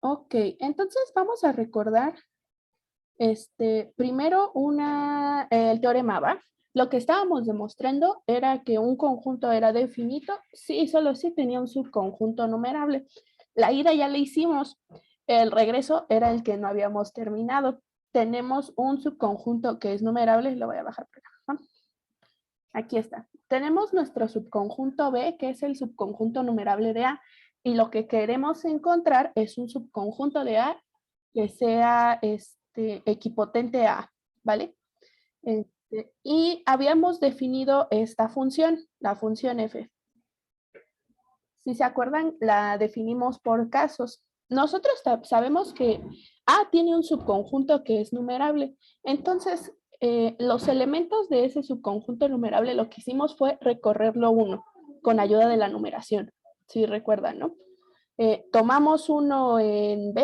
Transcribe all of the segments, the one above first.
Ok, entonces vamos a recordar primero el teorema, ¿va? Lo que estábamos demostrando era que un conjunto era definito sí, solo si tenía un subconjunto numerable. La ida ya la hicimos, el regreso era el que no habíamos terminado. Tenemos un subconjunto que es numerable, lo voy a bajar por acá, ¿no? Aquí está. Tenemos nuestro subconjunto B, que es el subconjunto numerable de A, y lo que queremos encontrar es un subconjunto de A que sea equipotente a A, ¿vale? Y habíamos definido esta función, la función f. Si se acuerdan, la definimos por casos. Nosotros sabemos que A tiene un subconjunto que es numerable. Entonces, los elementos de ese subconjunto numerable lo que hicimos fue recorrerlo uno con ayuda de la numeración. Si recuerdan, ¿no? Tomamos uno en B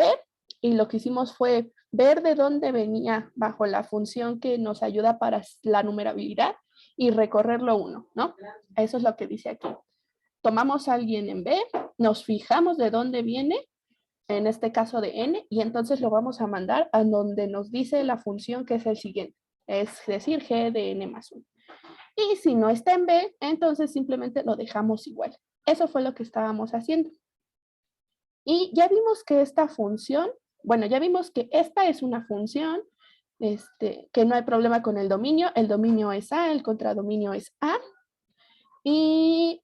y lo que hicimos fue ver de dónde venía bajo la función que nos ayuda para la numerabilidad y recorrerlo uno, ¿no? Eso es lo que dice aquí. Tomamos a alguien en B, nos fijamos de dónde viene, en este caso de n, y entonces lo vamos a mandar a donde nos dice la función que es el siguiente, es decir, g de n más 1. Y si no está en B, entonces simplemente lo dejamos igual. Eso fue lo que estábamos haciendo. Y ya vimos que esta función, bueno, ya vimos que esta es una función, que no hay problema con el dominio es A, el contradominio es A, y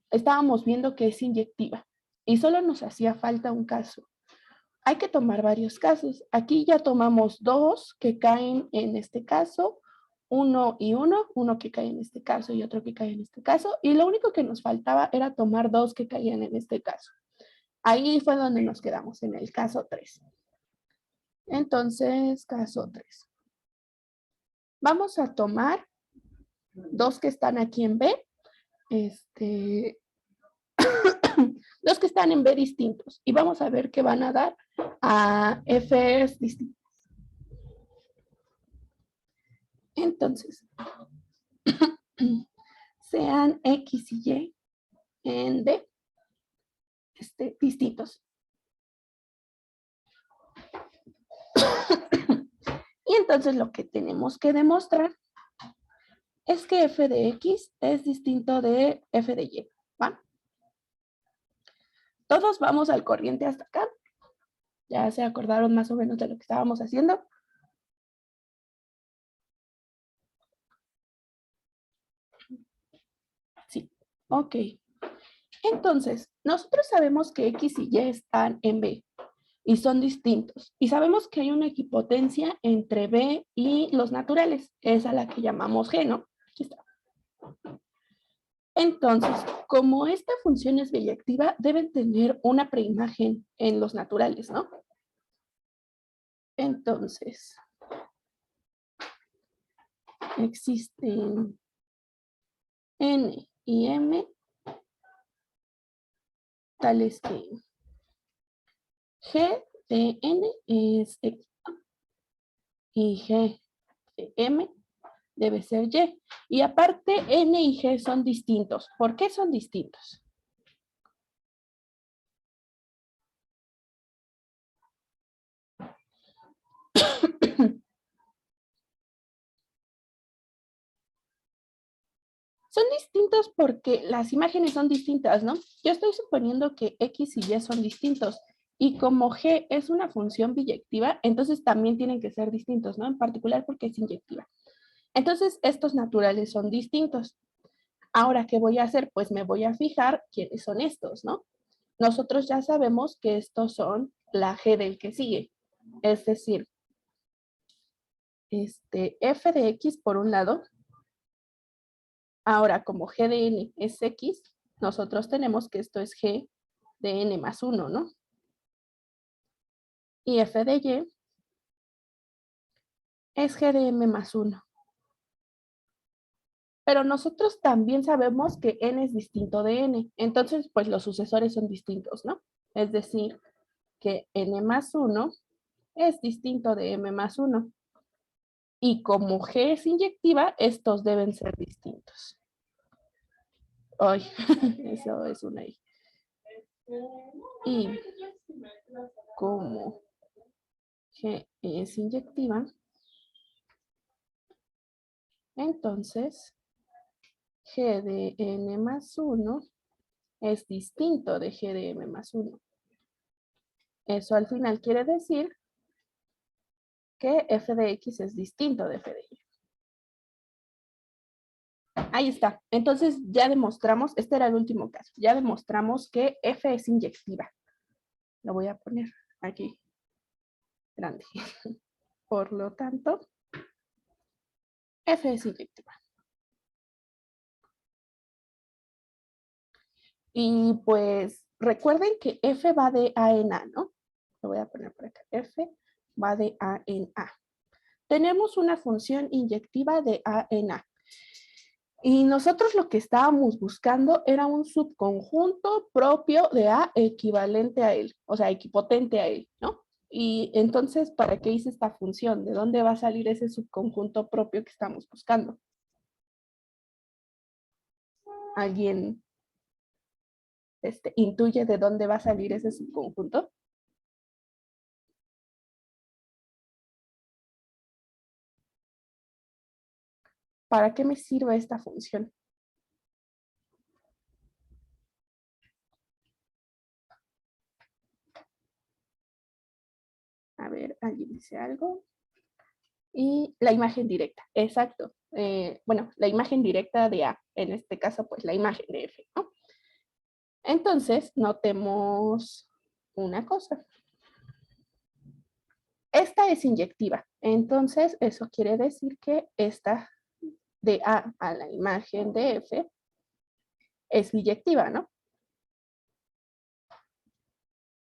estábamos viendo que es inyectiva y solo nos hacía falta un caso. Hay que tomar varios casos. Aquí ya tomamos dos que caen en este caso, uno y uno que cae en este caso y otro que cae en este caso, y lo único que nos faltaba era tomar dos que caían en este caso. Ahí fue donde nos quedamos, en el caso 3. Entonces, caso 3. Vamos a tomar dos que están aquí en B, dos que están en B distintos, y vamos a ver qué van a dar a Fs distintos. Entonces, sean X y Y en D distintos. Y entonces lo que tenemos que demostrar es que f de X es distinto de f de Y, ¿va? Todos vamos al corriente hasta acá. ¿Ya se acordaron más o menos de lo que estábamos haciendo? Sí, ok. Entonces, nosotros sabemos que X y Y están en B y son distintos. Y sabemos que hay una equipotencia entre B y los naturales. Es a la que llamamos G, ¿no? Aquí está. Entonces, como esta función es biyectiva, deben tener una preimagen en los naturales, ¿no? Entonces, existen N y M tales que G de N es X y G de M debe ser Y. Y aparte, N y G son distintos. ¿Por qué son distintos? Son distintos porque las imágenes son distintas, ¿no? Yo estoy suponiendo que X y Y son distintos. Y como G es una función biyectiva, entonces también tienen que ser distintos, ¿no? En particular porque es inyectiva. Entonces, estos naturales son distintos. Ahora, ¿qué voy a hacer? Pues me voy a fijar quiénes son estos, ¿no? Nosotros ya sabemos que estos son la G del que sigue. Es decir, f de X por un lado. Ahora, como G de N es X, nosotros tenemos que esto es G de N más 1, ¿no? Y f de Y es G de M más 1. Pero nosotros también sabemos que N es distinto de N. Entonces, pues los sucesores son distintos, ¿no? Es decir, que N más 1 es distinto de M más 1. Y como G es inyectiva, estos deben ser distintos. Ay, eso es una I. Y G es inyectiva, entonces G de n más 1 es distinto de G de m más 1. Eso al final quiere decir que f de x es distinto de f de y. Ahí está. Entonces ya demostramos, este era el último caso, ya demostramos que f es inyectiva. Lo voy a poner aquí, grande. Por lo tanto, f es inyectiva. Y pues recuerden que f va de a en a, ¿no? Lo voy a poner por acá. F va de a en a. Tenemos una función inyectiva de a en a. Y nosotros lo que estábamos buscando era un subconjunto propio de A equivalente a él, o sea, equipotente a él, ¿no? Y entonces, ¿para qué hice esta función? ¿De dónde va a salir ese subconjunto propio que estamos buscando? ¿Alguien intuye de dónde va a salir ese subconjunto? ¿Para qué me sirve esta función? A ver, ¿alguien dice algo? Y la imagen directa, exacto. Bueno, la imagen directa de A, en este caso, pues la imagen de F, ¿no? Entonces, notemos una cosa. Esta es inyectiva. Entonces, eso quiere decir que esta de a la imagen de F es biyectiva, ¿no?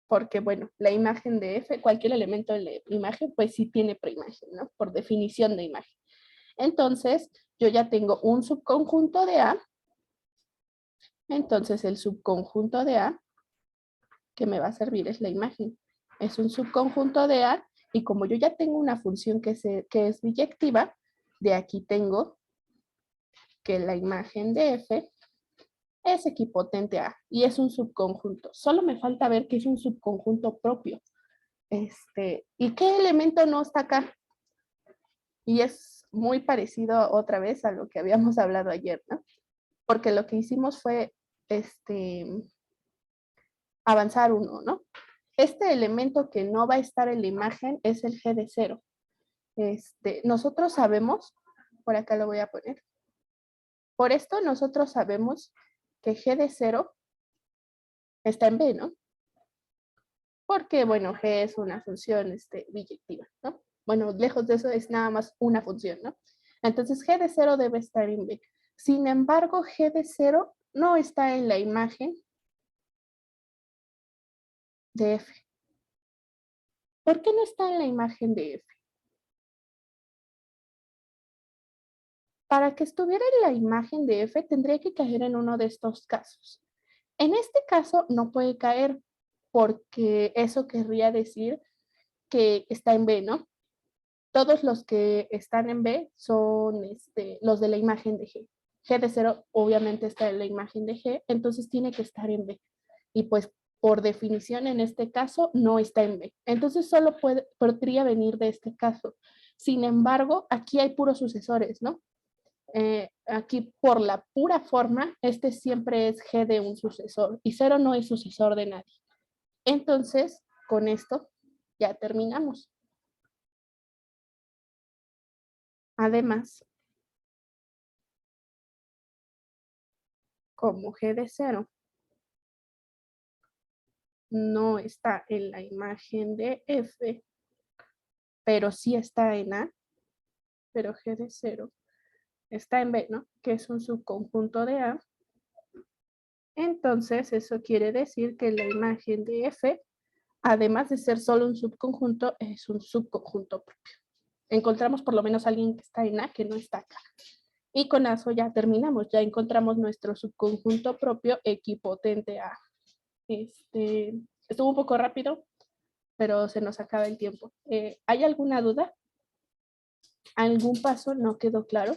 Porque, bueno, la imagen de F, cualquier elemento de la imagen, pues sí tiene preimagen, ¿no? Por definición de imagen. Entonces, yo ya tengo un subconjunto de A. Entonces, el subconjunto de A que me va a servir es la imagen. Es un subconjunto de A y como yo ya tengo una función que es biyectiva, de aquí tengo que la imagen de F es equipotente a y es un subconjunto. Solo me falta ver que es un subconjunto propio. ¿Y qué elemento no está acá? Y es muy parecido otra vez a lo que habíamos hablado ayer, ¿no? Porque lo que hicimos fue avanzar uno, ¿no? Este elemento que no va a estar en la imagen es el G de 0. Nosotros sabemos, por acá lo voy a poner, por esto nosotros sabemos que G de 0 está en B, ¿no? Porque, bueno, G es una función biyectiva, ¿no? Bueno, lejos de eso es nada más una función, ¿no? Entonces G de 0 debe estar en B. Sin embargo, G de 0 no está en la imagen de F. ¿Por qué no está en la imagen de F? Para que estuviera en la imagen de F, tendría que caer en uno de estos casos. En este caso no puede caer porque eso querría decir que está en B, ¿no? Todos los que están en B son los de la imagen de G. G de 0 obviamente está en la imagen de G, entonces tiene que estar en B. Y pues por definición en este caso no está en B. Entonces solo podría venir de este caso. Sin embargo, aquí hay puros sucesores, ¿no? Aquí por la pura forma, siempre es G de un sucesor y 0 no es sucesor de nadie. Entonces, con esto ya terminamos. Además, como G de 0 no está en la imagen de F, pero sí está en A, pero G de 0 está en B, ¿no? Que es un subconjunto de A. Entonces, eso quiere decir que la imagen de F, además de ser solo un subconjunto, es un subconjunto propio. Encontramos por lo menos a alguien que está en A que no está acá. Y con eso ya terminamos, ya encontramos nuestro subconjunto propio equipotente A. Estuvo un poco rápido, pero se nos acaba el tiempo. ¿Hay alguna duda? ¿Algún paso no quedó claro?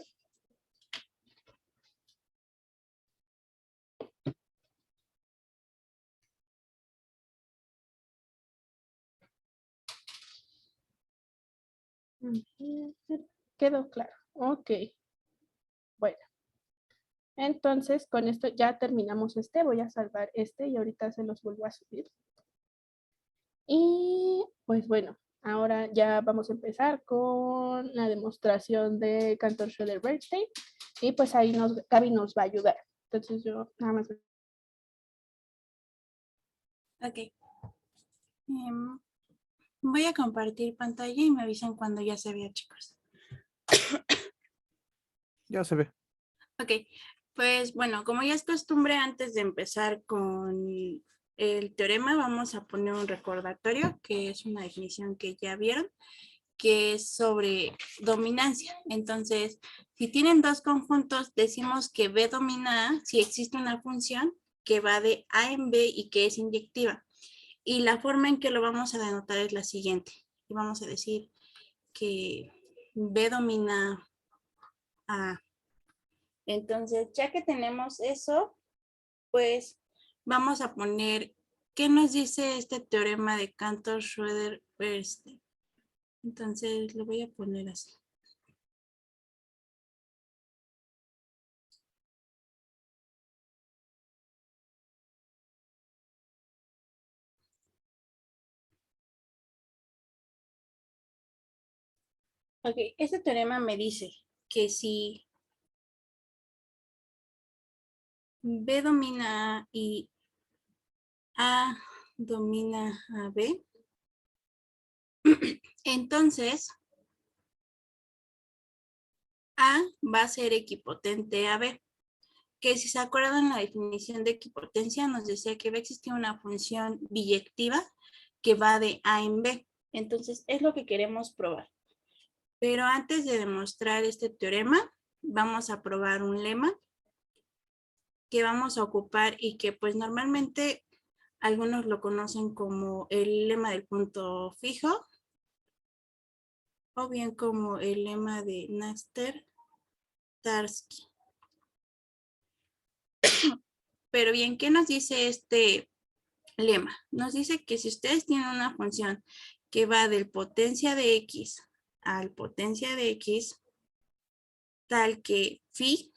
Quedó claro. Ok. Bueno, entonces con esto ya terminamos este. Voy a salvar este y ahorita se los vuelvo a subir. Y pues bueno, ahora ya vamos a empezar con la demostración de Cantor Schroeder-Bernstein. Y pues ahí Gaby nos va a ayudar. Entonces yo nada más. Ok. Voy a compartir pantalla y me avisan cuando ya se vea, chicos. Ya se ve. Ok, pues bueno, como ya es costumbre, antes de empezar con el teorema, vamos a poner un recordatorio, que es una definición que ya vieron, que es sobre dominancia. Entonces, si tienen dos conjuntos, decimos que B domina A si existe una función que va de A en B y que es inyectiva. Y la forma en que lo vamos a denotar es la siguiente. Y vamos a decir que B domina A. Entonces, ya que tenemos eso, pues vamos a poner, ¿qué nos dice este teorema de Cantor-Schroeder-Bernstein? Entonces, lo voy a poner así. Ok, este teorema me dice que si B domina A y A domina a B, entonces A va a ser equipotente a B. Que si se acuerdan la definición de equipotencia nos decía que va a existir una función biyectiva que va de A en B. Entonces es lo que queremos probar. Pero antes de demostrar este teorema, vamos a probar un lema que vamos a ocupar y que pues normalmente algunos lo conocen como el lema del punto fijo o bien como el lema de Naster-Tarski. Pero bien, ¿qué nos dice este lema? Nos dice que si ustedes tienen una función que va del potencia de x al potencia de x, tal que phi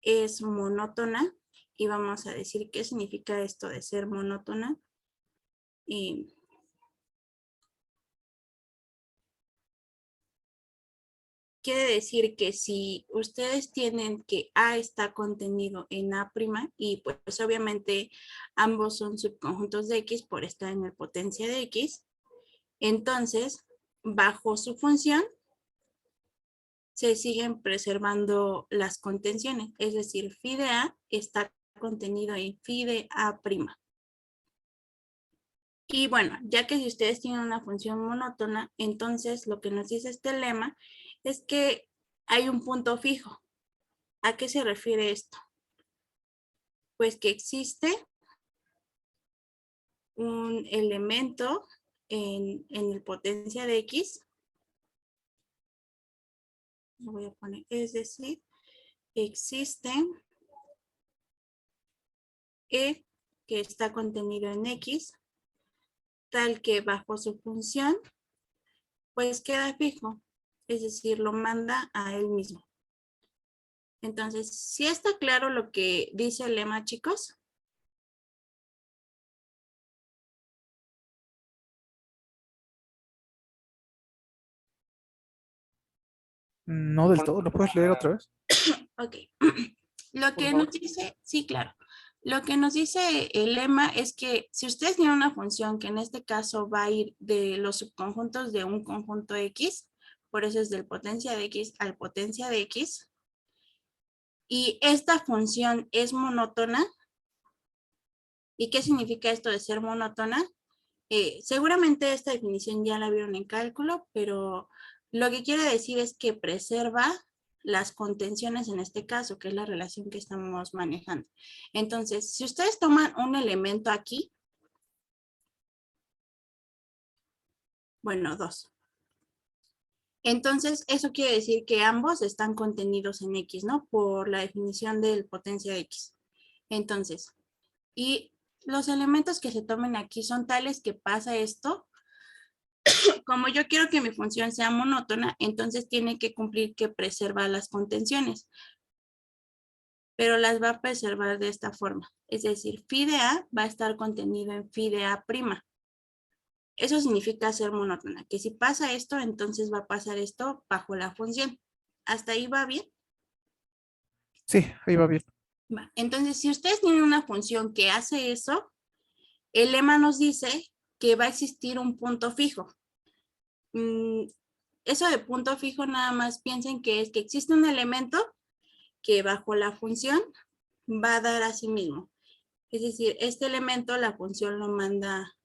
es monótona, y vamos a decir qué significa esto de ser monótona. Quiere decir que si ustedes tienen que A está contenido en A' y pues obviamente ambos son subconjuntos de X por estar en el potencia de X, entonces bajo su función se siguen preservando las contenciones, es decir, phi de A está contenido en phi de A'. Y bueno, ya que si ustedes tienen una función monótona, entonces lo que nos dice este lema es que hay un punto fijo. ¿A qué se refiere esto? Pues que existe un elemento en el potencia de X. Lo voy a poner, es decir, existe E que está contenido en X, tal que bajo su función, pues queda fijo. Es decir, lo manda a él mismo. Entonces, ¿sí está claro lo que dice el lema, chicos? No del todo, ¿lo puedes leer otra vez? Ok. Lo que nos dice, sí, claro. Lo que nos dice el lema es que si ustedes tienen una función que en este caso va a ir de los subconjuntos de un conjunto X, por eso es del potencia de X al potencia de X, y esta función es monótona, ¿y qué significa esto de ser monótona? Seguramente esta definición ya la vieron en cálculo, pero lo que quiere decir es que preserva las contenciones en este caso, que es la relación que estamos manejando. Entonces, si ustedes toman un elemento aquí, bueno, dos. Entonces, eso quiere decir que ambos están contenidos en X, ¿no? Por la definición del potencia de X. Entonces, y los elementos que se tomen aquí son tales que pasa esto como yo quiero que mi función sea monótona, entonces tiene que cumplir que preserva las contenciones, pero las va a preservar de esta forma. Es decir, phi de A va a estar contenido en phi de A'. Eso significa ser monótona, que si pasa esto, entonces va a pasar esto bajo la función. ¿Hasta ahí va bien? Sí, ahí va bien. Va. Entonces, si ustedes tienen una función que hace eso, el lema nos dice que va a existir un punto fijo. Eso de punto fijo nada más piensen que es que existe un elemento que bajo la función va a dar a sí mismo. Es decir, este elemento la función lo manda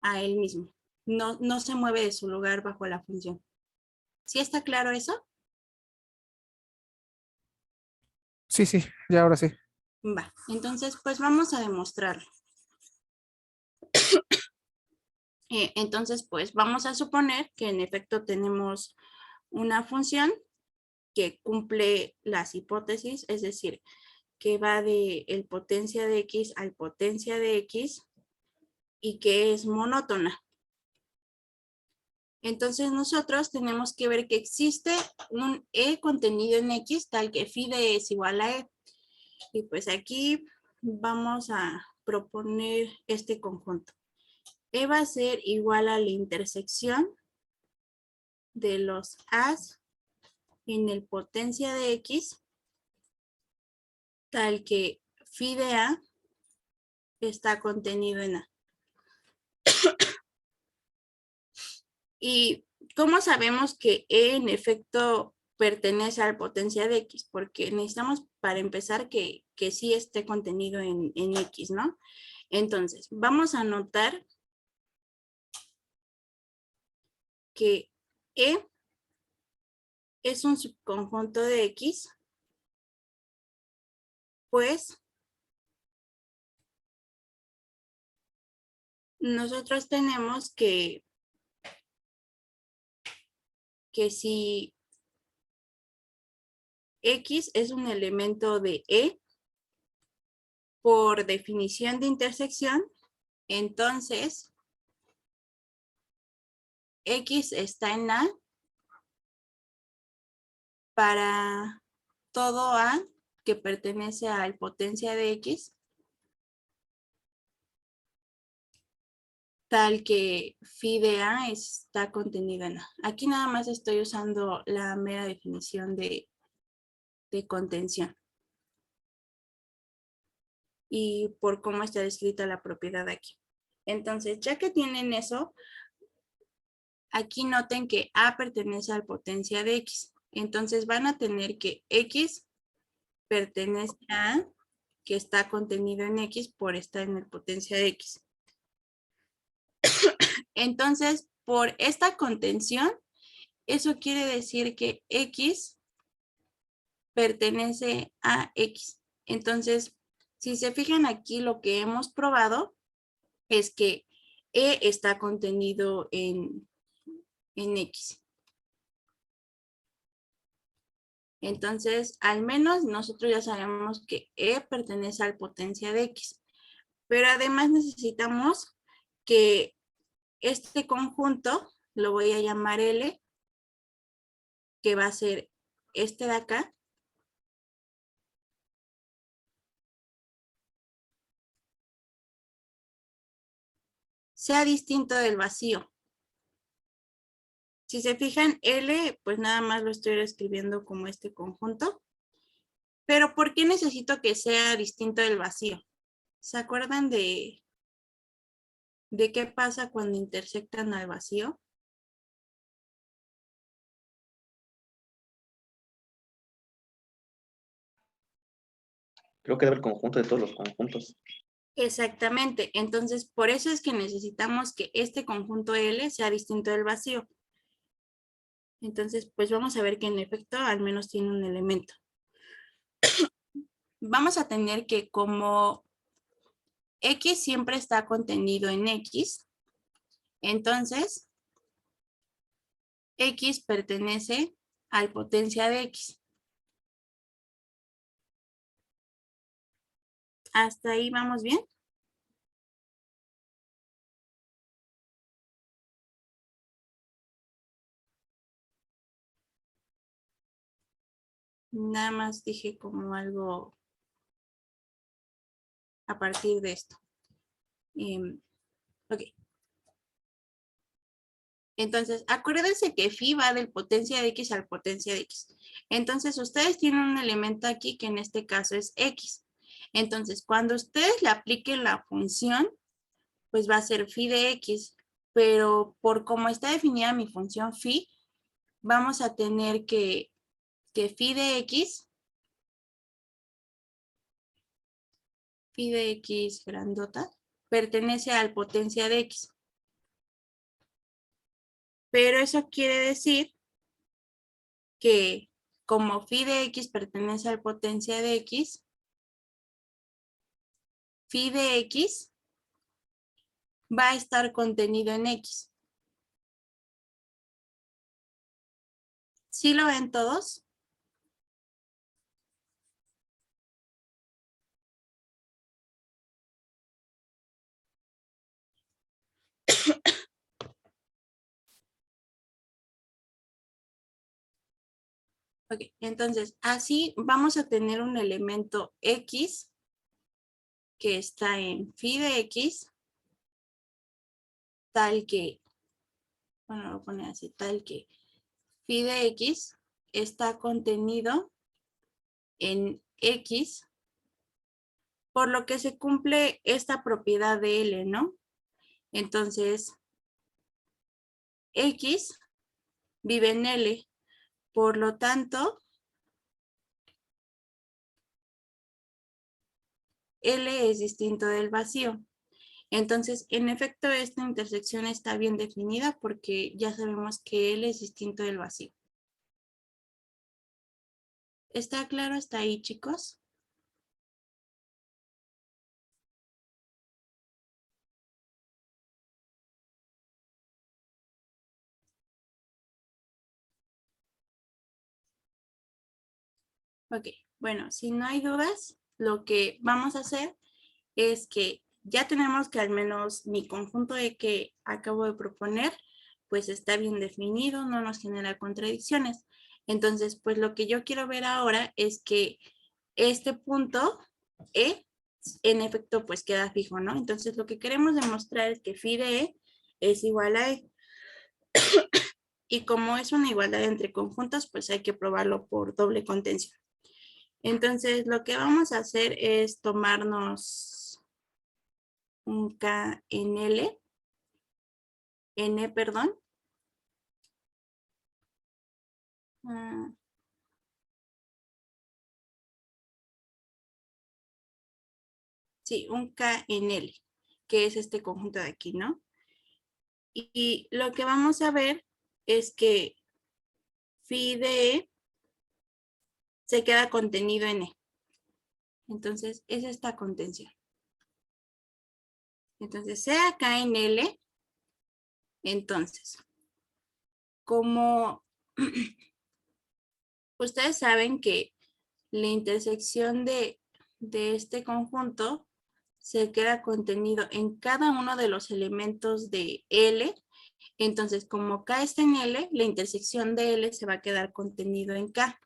a él mismo. No se mueve de su lugar bajo la función. ¿Sí está claro eso? Sí, sí, ya ahora sí. Va. Entonces, pues vamos a demostrarlo. Entonces, pues vamos a suponer que en efecto tenemos una función que cumple las hipótesis, es decir, que va de el potencia de x al potencia de x y que es monótona. Entonces nosotros tenemos que ver que existe un e contenido en x tal que phi de e es igual a e. Y pues aquí vamos a proponer este conjunto. E va a ser igual a la intersección de los a's en el potencia de x tal que phi de a está contenido en a. ¿Y cómo sabemos que E en efecto pertenece al potencia de X? Porque necesitamos para empezar que sí esté contenido en X, ¿no? Entonces, vamos a notar que E es un subconjunto de X, pues nosotros tenemos que si X es un elemento de E, por definición de intersección, entonces X está en A para todo A que pertenece al potencia de X, tal que phi de A está contenido en A. Aquí nada más estoy usando la mera definición de contención. Y por cómo está descrita la propiedad aquí. Entonces, ya que tienen eso, aquí noten que A pertenece al potencia de X. Entonces van a tener que X pertenece a A, que está contenido en X por estar en el potencia de X. Entonces, por esta contención, eso quiere decir que X pertenece a X. Entonces, si se fijan aquí, lo que hemos probado es que E está contenido en X. Entonces, al menos nosotros ya sabemos que E pertenece al potencia de X. Pero además necesitamos que este conjunto, lo voy a llamar L, que va a ser este de acá, sea distinto del vacío. Si se fijan, L, pues nada más lo estoy escribiendo como este conjunto. Pero ¿por qué necesito que sea distinto del vacío? ¿Se acuerdan de qué pasa cuando intersectan al vacío? Creo que debe el conjunto de todos los conjuntos. Exactamente. Entonces, por eso es que necesitamos que este conjunto L sea distinto del vacío. Entonces, pues vamos a ver que en efecto al menos tiene un elemento. Vamos a tener que como X siempre está contenido en X, entonces X pertenece al potencia de X. ¿Hasta ahí vamos bien? Nada más dije como algo a partir de esto. Ok. Entonces, acuérdense que phi va del potencia de x al potencia de x. Entonces, ustedes tienen un elemento aquí que en este caso es x. Entonces, cuando ustedes le apliquen la función, pues va a ser phi de x. Pero por cómo está definida mi función phi, vamos a tener que phi de x grandota, pertenece al potencia de x. Pero eso quiere decir que como phi de x pertenece al potencia de x, phi de x va a estar contenido en x. ¿Sí lo ven todos? Ok, entonces así vamos a tener un elemento x que está en phi de x, tal que, bueno, lo voy a poner así, tal que phi de x está contenido en x, por lo que se cumple esta propiedad de L, ¿no? Entonces, x vive en L, por lo tanto, L es distinto del vacío. Entonces, en efecto, esta intersección está bien definida porque ya sabemos que L es distinto del vacío. ¿Está claro hasta ahí, chicos? Ok, bueno, si no hay dudas, lo que vamos a hacer es que ya tenemos que al menos mi conjunto de que acabo de proponer, pues está bien definido, no nos genera contradicciones. Entonces, pues lo que yo quiero ver ahora es que este punto E, en efecto, pues queda fijo, ¿no? Entonces, lo que queremos demostrar es que phi de E es igual a E. Y como es una igualdad entre conjuntos, pues hay que probarlo por doble contención. Entonces, lo que vamos a hacer es tomarnos un K en L, N, perdón. Sí, un K en L, que es este conjunto de aquí, ¿no? Y lo que vamos a ver es que phi de E se queda contenido en E. Entonces, es esta contención. Entonces, sea K en L, entonces, como ustedes saben que la intersección de este conjunto se queda contenido en cada uno de los elementos de L. Entonces, como K está en L, la intersección de L se va a quedar contenido en K.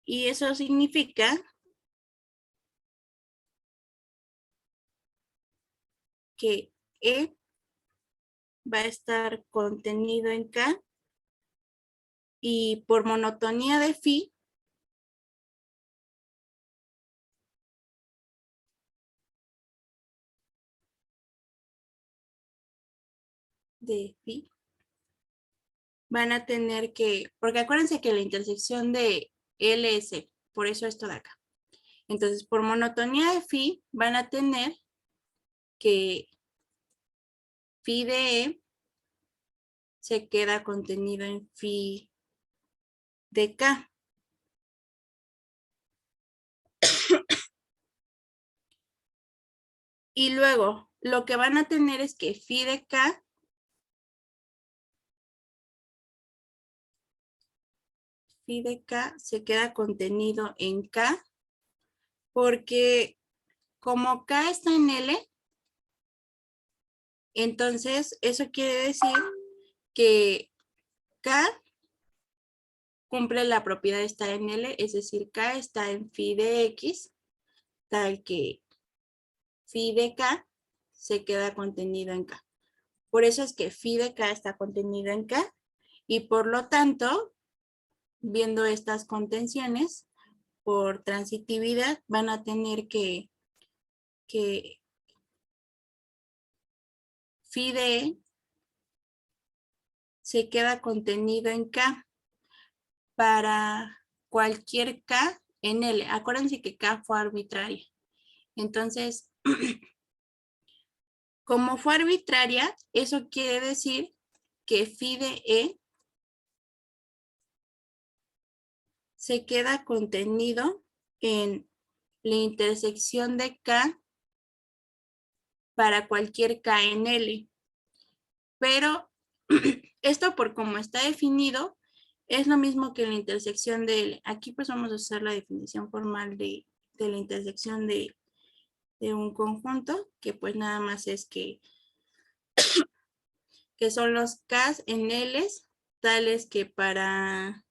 Y eso significa que E va a estar contenido en K y por monotonía de phi, van a tener que, porque acuérdense que la intersección de L es E, por eso esto de acá. Entonces, por monotonía de phi, van a tener que phi de E se queda contenido en phi de K. Y luego, lo que van a tener es que phi de K se queda contenido en K, porque como K está en L, entonces eso quiere decir que K cumple la propiedad de estar en L, es decir, K está en phi de X, tal que phi de K se queda contenido en K. Por eso es que phi de K está contenido en K y por lo tanto, viendo estas contenciones, por transitividad van a tener que phi de E se queda contenido en K para cualquier K en L. Acuérdense que K fue arbitraria. Entonces, como fue arbitraria, eso quiere decir que phi de E se queda contenido en la intersección de K para cualquier K en L. Pero esto por como está definido, es lo mismo que la intersección de L. Aquí pues vamos a usar la definición formal de la intersección de un conjunto, que pues nada más es que son los K en L tales que para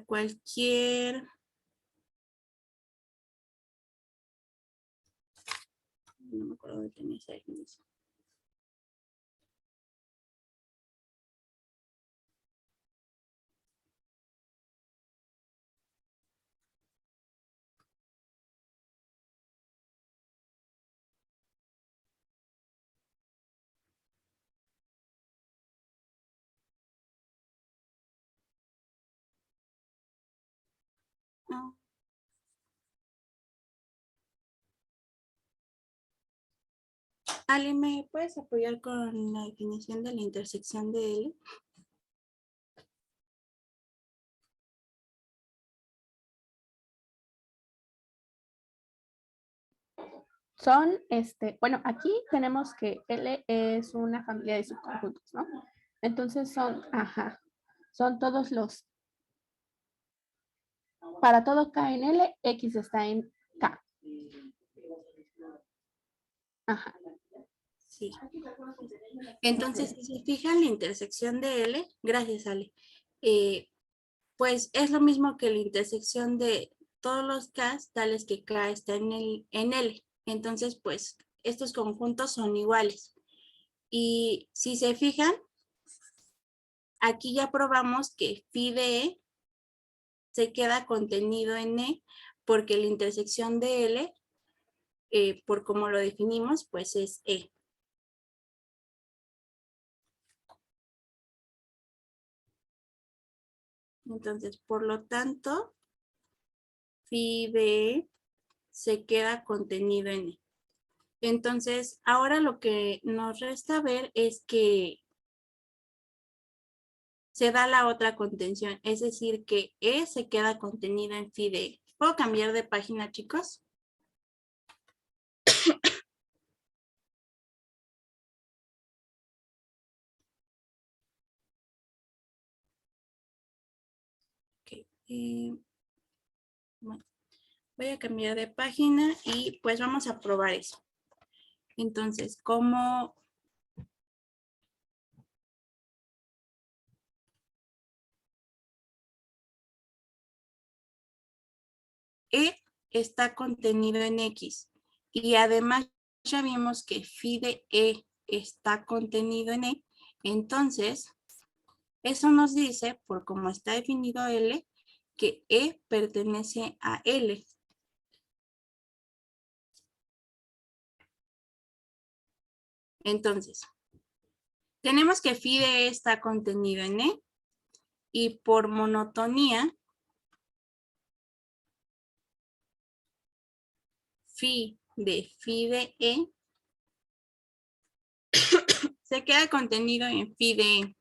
cualquier, no me acuerdo de tener esa definición. No. Ale, ¿me puedes apoyar con la definición de la intersección de L? Son, bueno, aquí tenemos que L es una familia de subconjuntos, ¿no? Entonces son todos los, para todo K en L, X está en K. Ajá. Sí. Entonces, si se fijan la intersección de L, gracias Ale, pues es lo mismo que la intersección de todos los K, tales que K está en L. Entonces, pues estos conjuntos son iguales. Y si se fijan, aquí ya probamos que phi de E se queda contenido en E porque la intersección de L, por como lo definimos, pues es E. Entonces, por lo tanto, phi de E se queda contenido en E. Entonces, ahora lo que nos resta ver es que se da la otra contención, es decir, que E se queda contenido en phi de E. ¿Puedo cambiar de página, chicos? Okay. Bueno, voy a cambiar de página y pues vamos a probar eso. Entonces, como E está contenido en X y además ya vimos que phi de E está contenido en E, entonces eso nos dice, por cómo está definido L, que E pertenece a L. Entonces, tenemos que phi de E está contenido en E y por monotonía, phi de E se queda contenido en phi de E.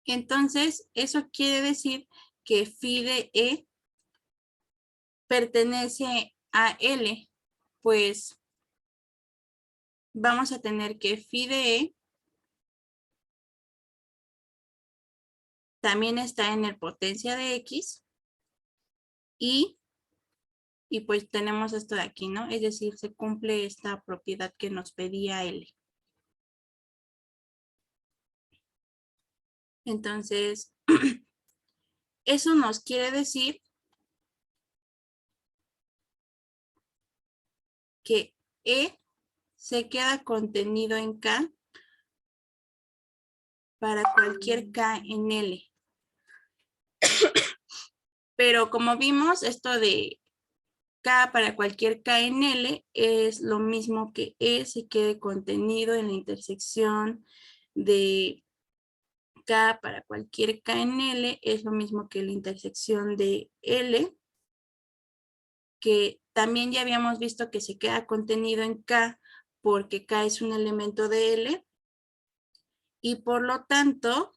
Entonces, eso quiere decir que phi de E pertenece a L, pues vamos a tener que phi de E también está en el potencia de X y pues tenemos esto de aquí, ¿no? Es decir, se cumple esta propiedad que nos pedía L. Entonces, eso nos quiere decir que E se queda contenido en K para cualquier K en L. Pero como vimos, esto de K para cualquier K en L es lo mismo que E se quede contenido en la intersección de K para cualquier K en L, es lo mismo que la intersección de L, que también ya habíamos visto que se queda contenido en K porque K es un elemento de L y por lo tanto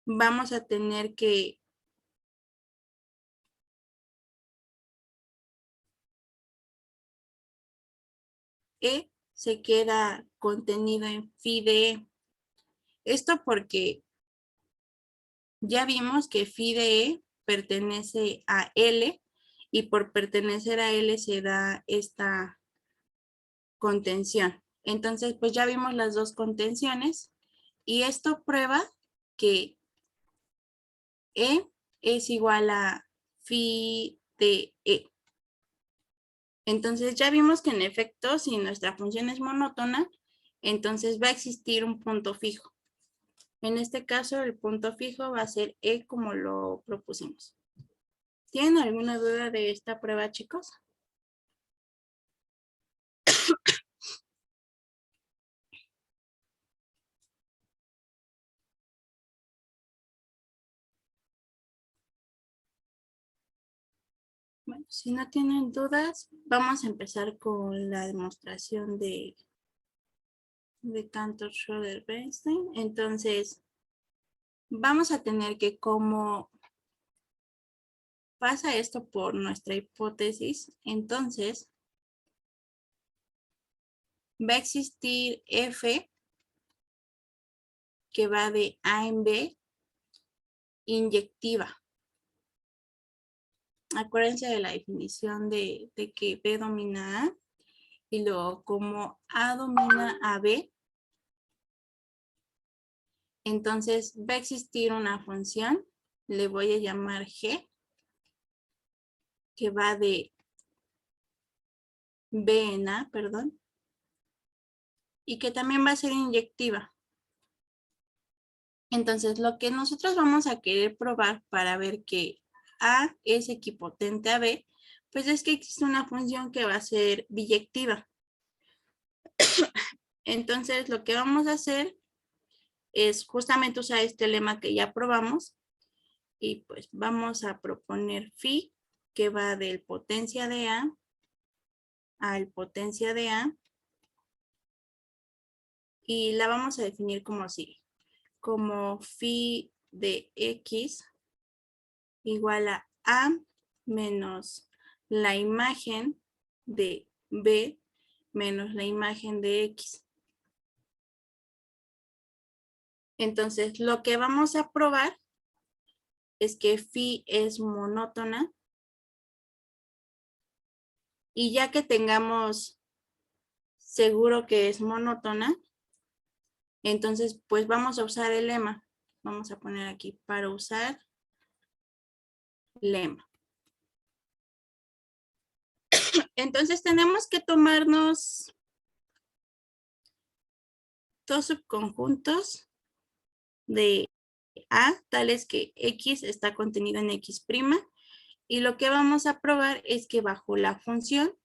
vamos a tener que E se queda contenido en phi de E. Esto porque ya vimos que phi de E pertenece a L y por pertenecer a L se da esta contención. Entonces, pues ya vimos las dos contenciones y esto prueba que E es igual a phi de E. Entonces ya vimos que en efecto, si nuestra función es monótona, entonces va a existir un punto fijo. En este caso, el punto fijo va a ser E como lo propusimos. ¿Tienen alguna duda de esta prueba, chicos? Bueno, si no tienen dudas, vamos a empezar con la demostración de Cantor, Schroeder, Bernstein. Entonces, vamos a tener que, como pasa esto por nuestra hipótesis, entonces va a existir F que va de A en B inyectiva. Acuérdense de la definición de que B domina A y luego como A domina a B, entonces va a existir una función, le voy a llamar G, que va de B en A, perdón, y que también va a ser inyectiva. Entonces, lo que nosotros vamos a querer probar para ver que A es equipotente a B, pues es que existe una función que va a ser biyectiva. Entonces, lo que vamos a hacer es justamente usar este lema que ya probamos y pues vamos a proponer phi, que va del potencia de A al potencia de A y la vamos a definir como sigue, como phi de X igual a A menos la imagen de B menos la imagen de X. Entonces, lo que vamos a probar es que phi es monótona y ya que tengamos seguro que es monótona, entonces pues vamos a usar el lema. Vamos a poner aquí para usar lema. Entonces tenemos que tomarnos dos subconjuntos de A, tales que X está contenido en X', y lo que vamos a probar es que bajo la función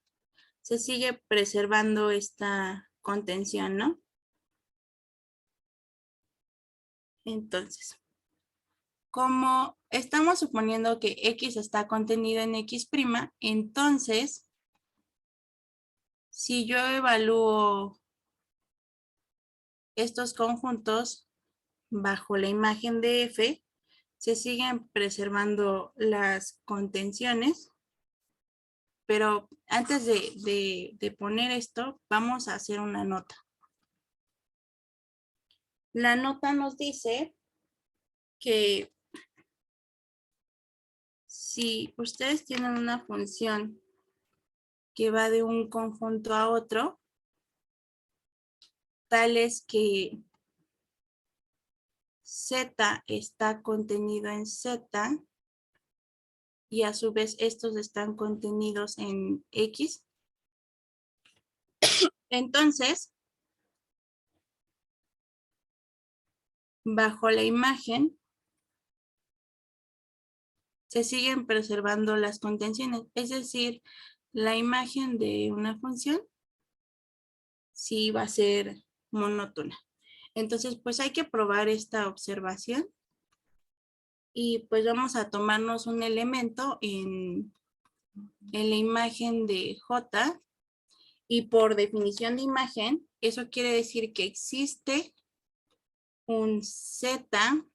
se sigue preservando esta contención, ¿no? Entonces, como estamos suponiendo que X está contenido en X', entonces, si yo evalúo estos conjuntos bajo la imagen de F, se siguen preservando las contenciones, pero antes de poner esto, vamos a hacer una nota. La nota nos dice que si ustedes tienen una función que va de un conjunto a otro, tales que Z está contenido en Z y a su vez estos están contenidos en X. Entonces, bajo la imagen se siguen preservando las contenciones, es decir, la imagen de una función sí va a ser monótona. Entonces, pues hay que probar esta observación y pues vamos a tomarnos un elemento en la imagen de J y por definición de imagen, eso quiere decir que existe un Z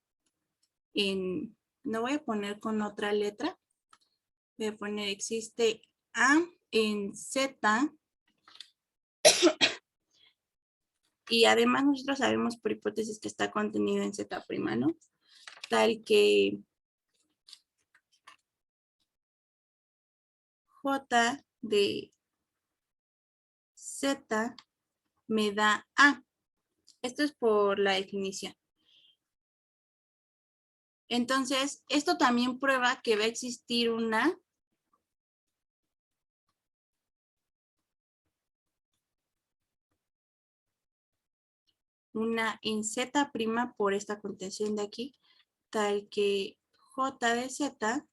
en, no voy a poner con otra letra, voy a poner existe A en Z y además nosotros sabemos por hipótesis que está contenido en Z', ¿no? Tal que J de Z me da A. Esto es por la definición. Entonces, esto también prueba que va a existir una en Z' por esta contención de aquí, tal que J de Z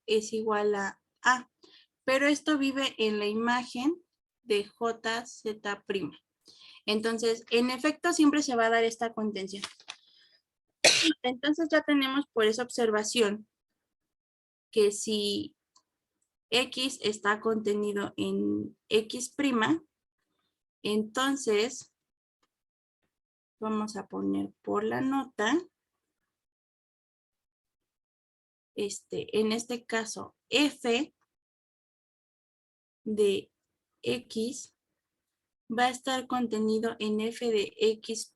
es igual a A. Pero esto vive en la imagen de JZ'. Entonces, en efecto, siempre se va a dar esta contención. Entonces ya tenemos por esa observación que si X está contenido en X', entonces vamos a poner por la nota, en este caso, F de X va a estar contenido en F de X'.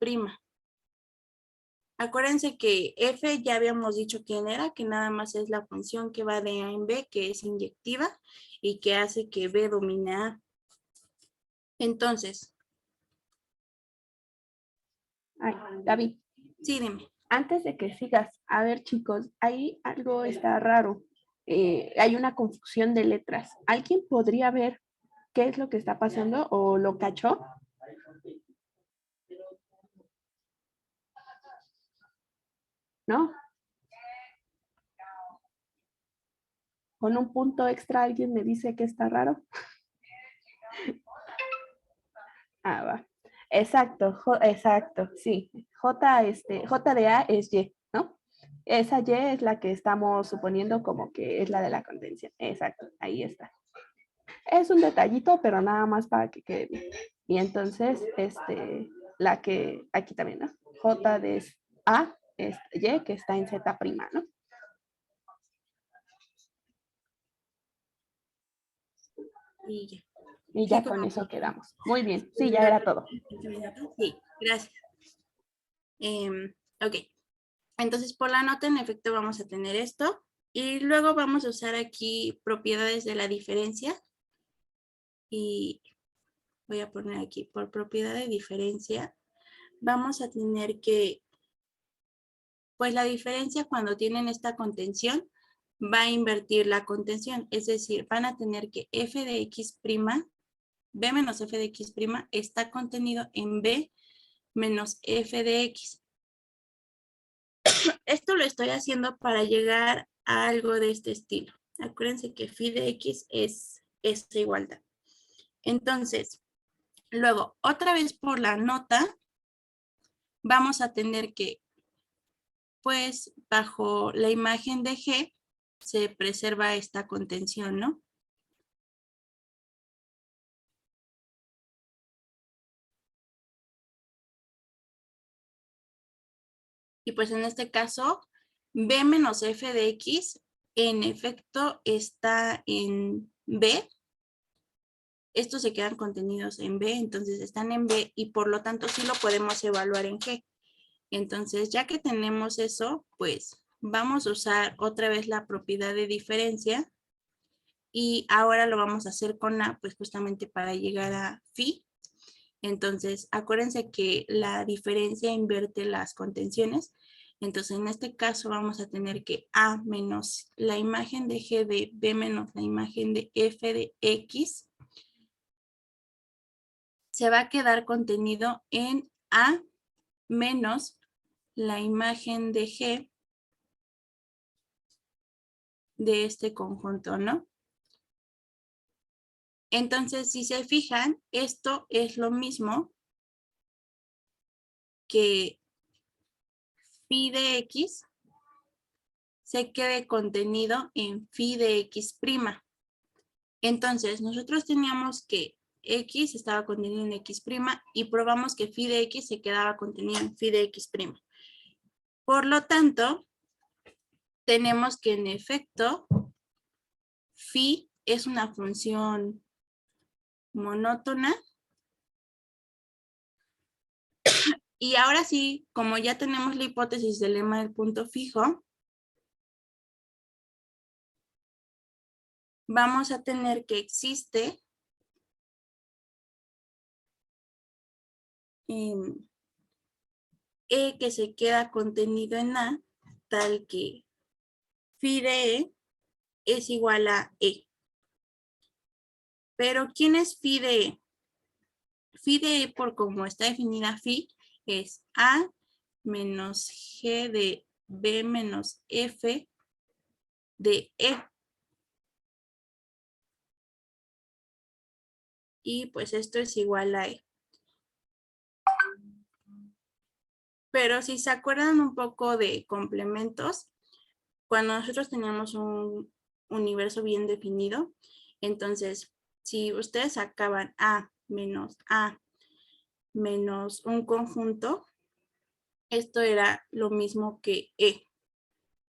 Acuérdense que F ya habíamos dicho quién era, que nada más es la función que va de A en B, que es inyectiva y que hace que B domine A. Entonces. Ay, David. Sí, dime. Antes de que sigas, a ver chicos, ahí algo está raro. Hay una confusión de letras. ¿Alguien podría ver qué es lo que está pasando o lo cachó? ¿No? Con un punto extra alguien me dice que está raro. Ah, va. Exacto, exacto, sí. J de A es Y, ¿no? Esa Y es la que estamos suponiendo como que es la de la contención. Exacto, ahí está. Es un detallito, pero nada más para que quede bien. Y entonces, la que aquí también, ¿no? J de A es Y, que está en Z', ¿no? Y ya con eso quedamos. Muy bien, sí, ya era todo. Sí, gracias. Ok, entonces por la nota en efecto vamos a tener esto y luego vamos a usar aquí propiedades de la diferencia y voy a poner aquí por propiedad de diferencia vamos a tener que pues la diferencia cuando tienen esta contención va a invertir la contención, es decir, van a tener que f de x', b menos f de x' está contenido en b menos f de x. Esto lo estoy haciendo para llegar a algo de este estilo. Acuérdense que phi de x es esta igualdad. Entonces, luego, otra vez por la nota, vamos a tener que, pues, bajo la imagen de G, se preserva esta contención, ¿no? Y pues en este caso, b menos f de x, en efecto, está en b. Estos se quedan contenidos en b, entonces están en b y por lo tanto sí lo podemos evaluar en g. Entonces, ya que tenemos eso, pues vamos a usar otra vez la propiedad de diferencia y ahora lo vamos a hacer con A, pues justamente para llegar a phi. Entonces, acuérdense que la diferencia invierte las contenciones. Entonces, en este caso vamos a tener que A menos la imagen de G de B menos la imagen de F de X se va a quedar contenido en A menos la imagen de G de este conjunto, ¿no? Entonces, si se fijan, esto es lo mismo que phi de X se quede contenido en phi de X'. Entonces, nosotros teníamos que X estaba contenido en X' y probamos que phi de X se quedaba contenido en phi de X'. Por lo tanto, tenemos que en efecto, phi es una función monótona. Y ahora sí, como ya tenemos la hipótesis del lema del punto fijo, vamos a tener que existe E que se queda contenido en A, tal que phi de E es igual a E. Pero, ¿quién es phi de E? Phi de E, por como está definida phi, es A menos G de B menos F de E. Y pues esto es igual a E. Pero si se acuerdan un poco de complementos, cuando nosotros teníamos un universo bien definido, entonces, si ustedes sacaban A menos un conjunto, esto era lo mismo que E.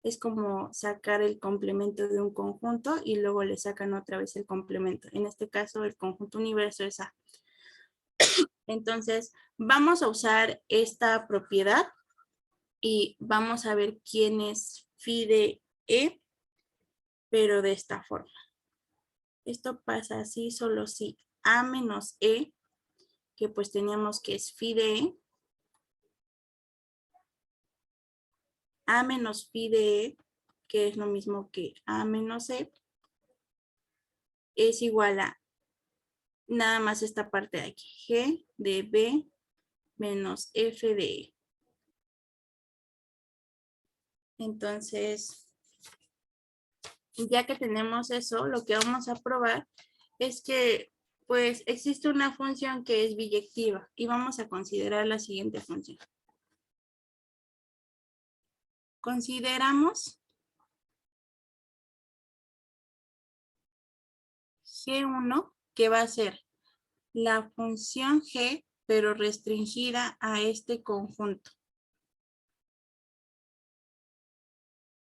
Es como sacar el complemento de un conjunto y luego le sacan otra vez el complemento. En este caso, el conjunto universo es A. Entonces, vamos a usar esta propiedad y vamos a ver quién es phi de E, pero de esta forma. Esto pasa así solo si A menos E, que pues teníamos que es phi de E, A menos phi de E, que es lo mismo que A menos E, es igual a nada más esta parte de aquí, G de B menos F de E. Entonces, ya que tenemos eso, lo que vamos a probar es que pues existe una función que es biyectiva y vamos a considerar la siguiente función. Consideramos G1, que va a ser la función G, pero restringida a este conjunto.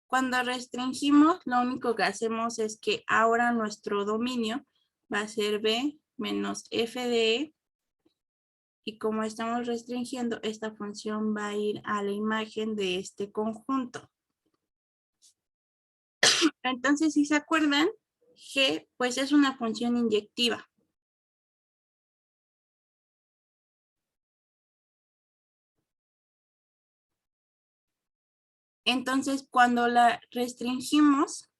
Cuando restringimos, lo único que hacemos es que ahora nuestro dominio va a ser B menos F de E. Y como estamos restringiendo, esta función va a ir a la imagen de este conjunto. Entonces, si se acuerdan, G pues es una función inyectiva. Entonces, cuando la restringimos,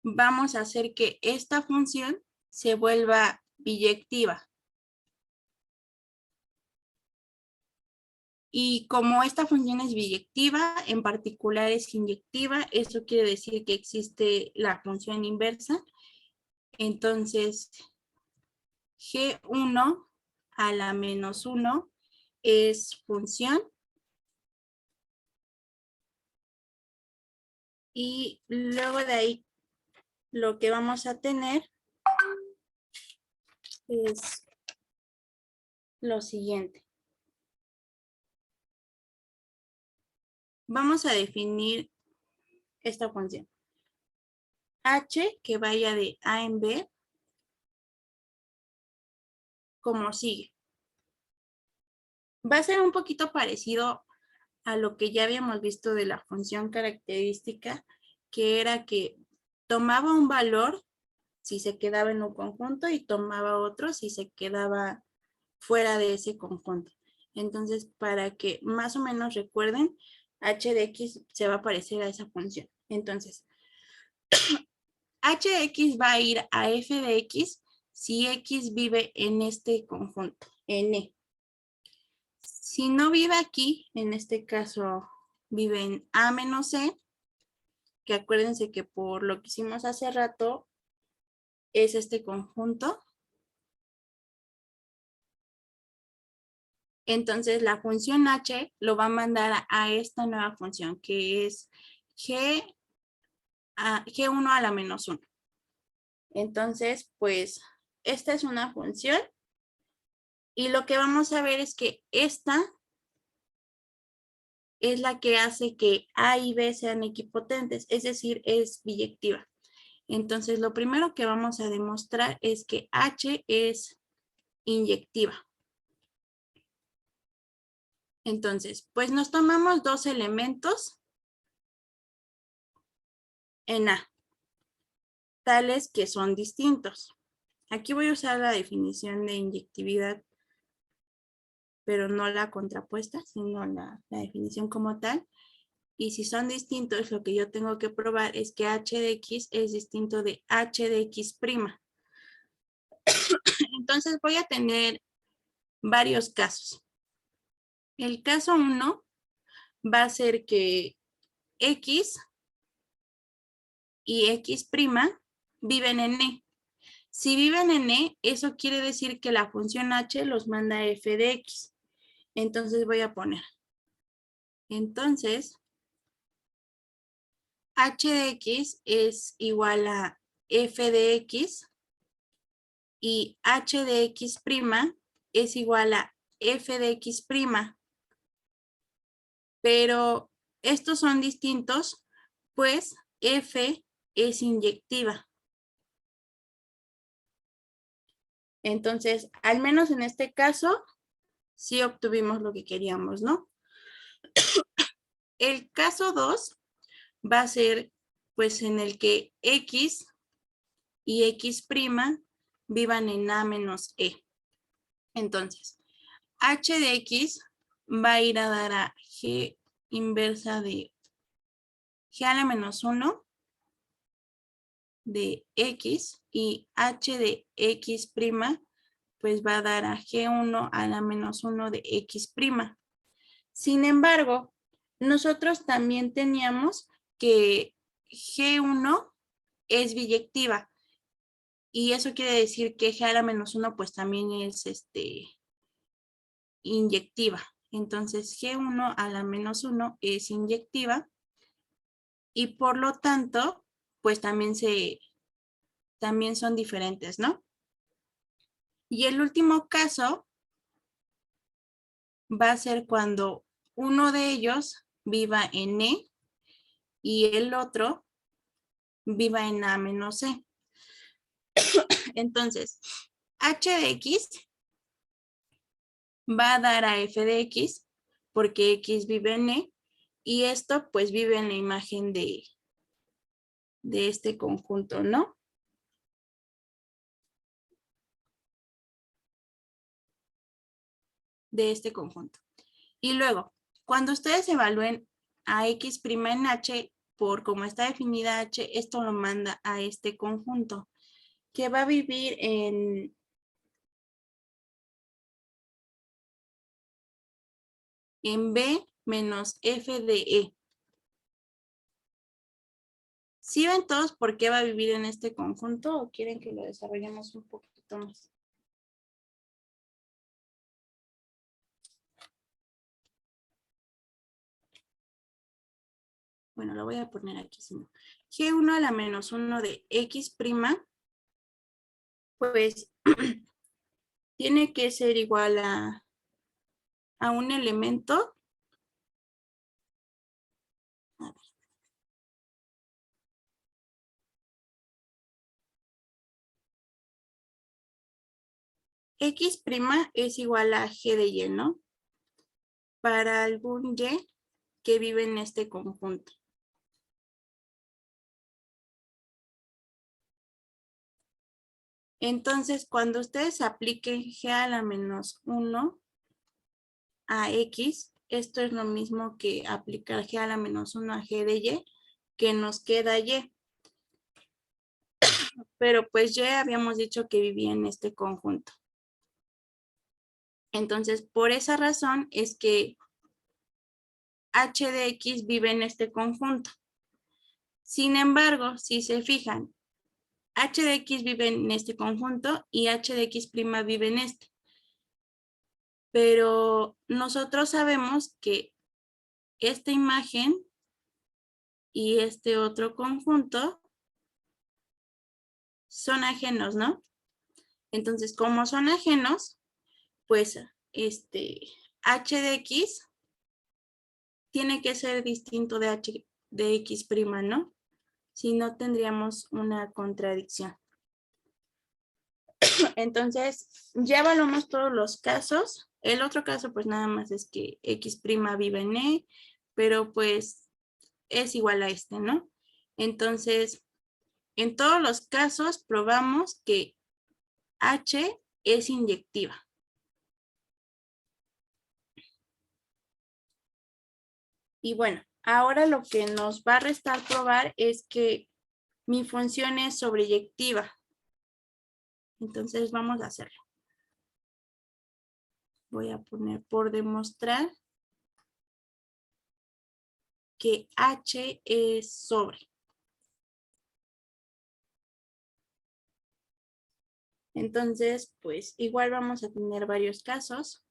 vamos a hacer que esta función se vuelva biyectiva. Y como esta función es biyectiva, en particular es inyectiva, eso quiere decir que existe la función inversa. Entonces, G1 a la menos 1 es función. Y luego de ahí, lo que vamos a tener es lo siguiente. Vamos a definir esta función. H que vaya de A en B como sigue. Va a ser un poquito parecido a lo que ya habíamos visto de la función característica, que era que tomaba un valor si se quedaba en un conjunto y tomaba otro si se quedaba fuera de ese conjunto. Entonces, para que más o menos recuerden, h de x se va a parecer a esa función. Entonces, h de x va a ir a f de x si x vive en este conjunto, en E. Si no vive aquí, en este caso vive en A menos E, que acuérdense que por lo que hicimos hace rato, es este conjunto. Entonces la función h lo va a mandar a esta nueva función que es G1 a la menos 1. Entonces, pues, esta es una función. Y lo que vamos a ver es que esta es la que hace que A y B sean equipotentes, es decir, es biyectiva. Entonces, lo primero que vamos a demostrar es que H es inyectiva. Entonces, pues nos tomamos dos elementos en A, tales que son distintos. Aquí voy a usar la definición de inyectividad, pero no la contrapuesta, sino la definición como tal. Y si son distintos, lo que yo tengo que probar es que h de x es distinto de h de x'. Entonces voy a tener varios casos. El caso 1 va a ser que x y x' viven en E. Si viven en E, eso quiere decir que la función h los manda a f de x. Entonces voy a poner. Entonces, h de x es igual a f de x y h de x' es igual a f de x'. Pero estos son distintos, pues f es inyectiva. Entonces, al menos en este caso, sí obtuvimos lo que queríamos, ¿no? El caso 2 va a ser, pues, en el que x y x' vivan en A menos E. Entonces, h de x va a ir a dar a g inversa de g a la menos 1 de x y h de x' pues va a dar a g1 a la menos 1 de x'. Sin embargo, nosotros también teníamos que g1 es biyectiva y eso quiere decir que g a la menos 1 pues también es inyectiva. Entonces g1 a la menos 1 es inyectiva y por lo tanto pues también son diferentes, ¿no? Y el último caso va a ser cuando uno de ellos viva en E y el otro viva en A menos E. Entonces, h de x va a dar a f de x porque x vive en E y esto pues vive en la imagen de este conjunto, ¿no? De este conjunto. Y luego, cuando ustedes evalúen a x' en h, por cómo está definida h, esto lo manda a este conjunto, que va a vivir en B menos f de E. ¿Sí ven todos por qué va a vivir en este conjunto o quieren que lo desarrollemos un poquito más? Bueno, lo voy a poner aquí. G1 a la menos 1 de x', pues tiene que ser igual a un elemento. A ver. X' es igual a G de Y, ¿no? Para algún Y que vive en este conjunto. Entonces, cuando ustedes apliquen G a la menos 1 a X, esto es lo mismo que aplicar G a la menos 1 a G de Y, que nos queda Y. Pero pues ya habíamos dicho que vivía en este conjunto. Entonces, por esa razón es que H de X vive en este conjunto. Sin embargo, si se fijan, H de X vive en este conjunto y H de X' vive en este. Pero nosotros sabemos que esta imagen y este otro conjunto son ajenos, ¿no? Entonces, como son ajenos, pues H de X tiene que ser distinto de H de X', ¿no? Si no, tendríamos una contradicción. Entonces, ya evaluamos todos los casos. El otro caso, pues nada más es que X' vive en E, pero pues es igual a este, ¿no? Entonces, en todos los casos probamos que H es inyectiva. Y bueno, ahora lo que nos va a restar probar es que mi función es sobreyectiva. Entonces vamos a hacerlo. Voy a poner por demostrar que H es sobre. Entonces, pues igual vamos a tener varios casos,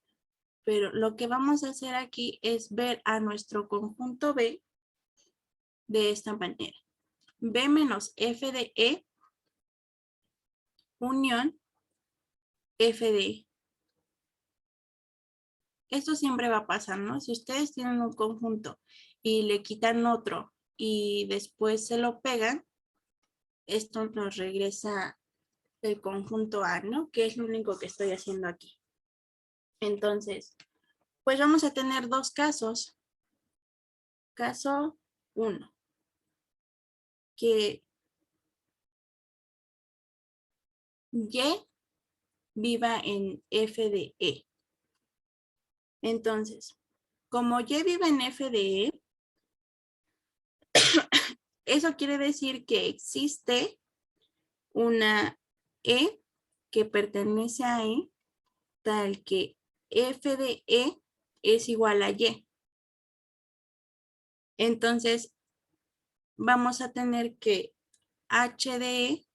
pero lo que vamos a hacer aquí es ver a nuestro conjunto B de esta manera. B menos F de E unión F de E. Esto siempre va a pasar, ¿no? Si ustedes tienen un conjunto y le quitan otro y después se lo pegan, esto nos regresa el conjunto A, ¿no? Que es lo único que estoy haciendo aquí. Entonces, pues vamos a tener dos casos. Caso 1, que Y viva en F de E. Entonces, como Y vive en F de E, eso quiere decir que existe una E que pertenece a E, tal que F de E es igual a Y. Entonces, vamos a tener que H de E,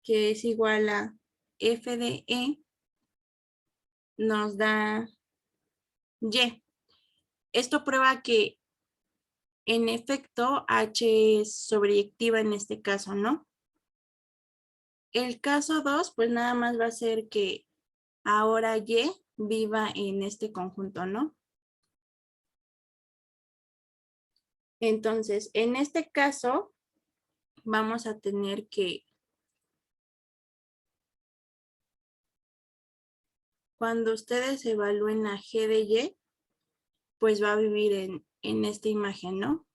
que es igual a F de E, nos da Y. Esto prueba que en efecto H es sobreyectiva en este caso, ¿no? El caso 2, pues nada más va a ser que ahora Y viva en este conjunto, ¿no? Entonces, en este caso, vamos a tener que cuando ustedes evalúen a G de Y, pues va a vivir en esta imagen, ¿no?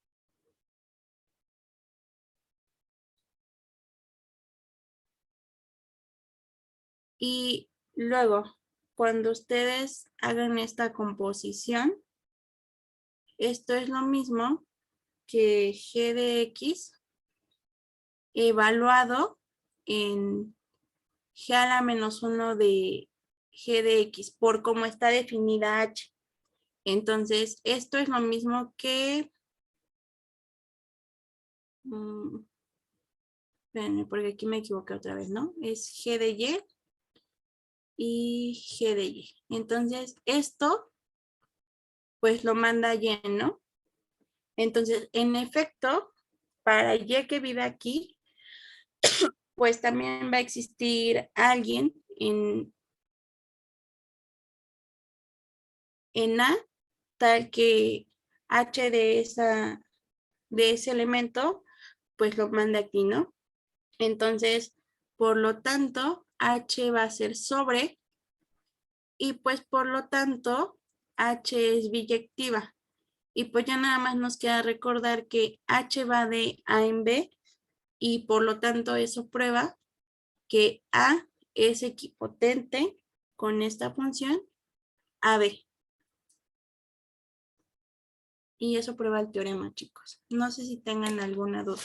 Y luego, cuando ustedes hagan esta composición, esto es lo mismo que G de X evaluado en G a la menos 1 de G de X por cómo está definida H. Entonces, esto es lo mismo que... espérenme, porque aquí me equivoqué otra vez, ¿no? Es G de Y G de Y. Entonces, esto, pues lo manda Y, ¿no? Entonces, en efecto, para Y que vive aquí, pues también va a existir alguien en A, tal que H de ese elemento, pues lo manda aquí, ¿no? Entonces, por lo tanto, H va a ser sobre y pues por lo tanto, H es biyectiva. Y pues ya nada más nos queda recordar que H va de A en B y por lo tanto eso prueba que A es equipotente con esta función AB. Y eso prueba el teorema, chicos. No sé si tengan alguna duda.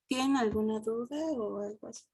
¿Tienen alguna duda o algo así?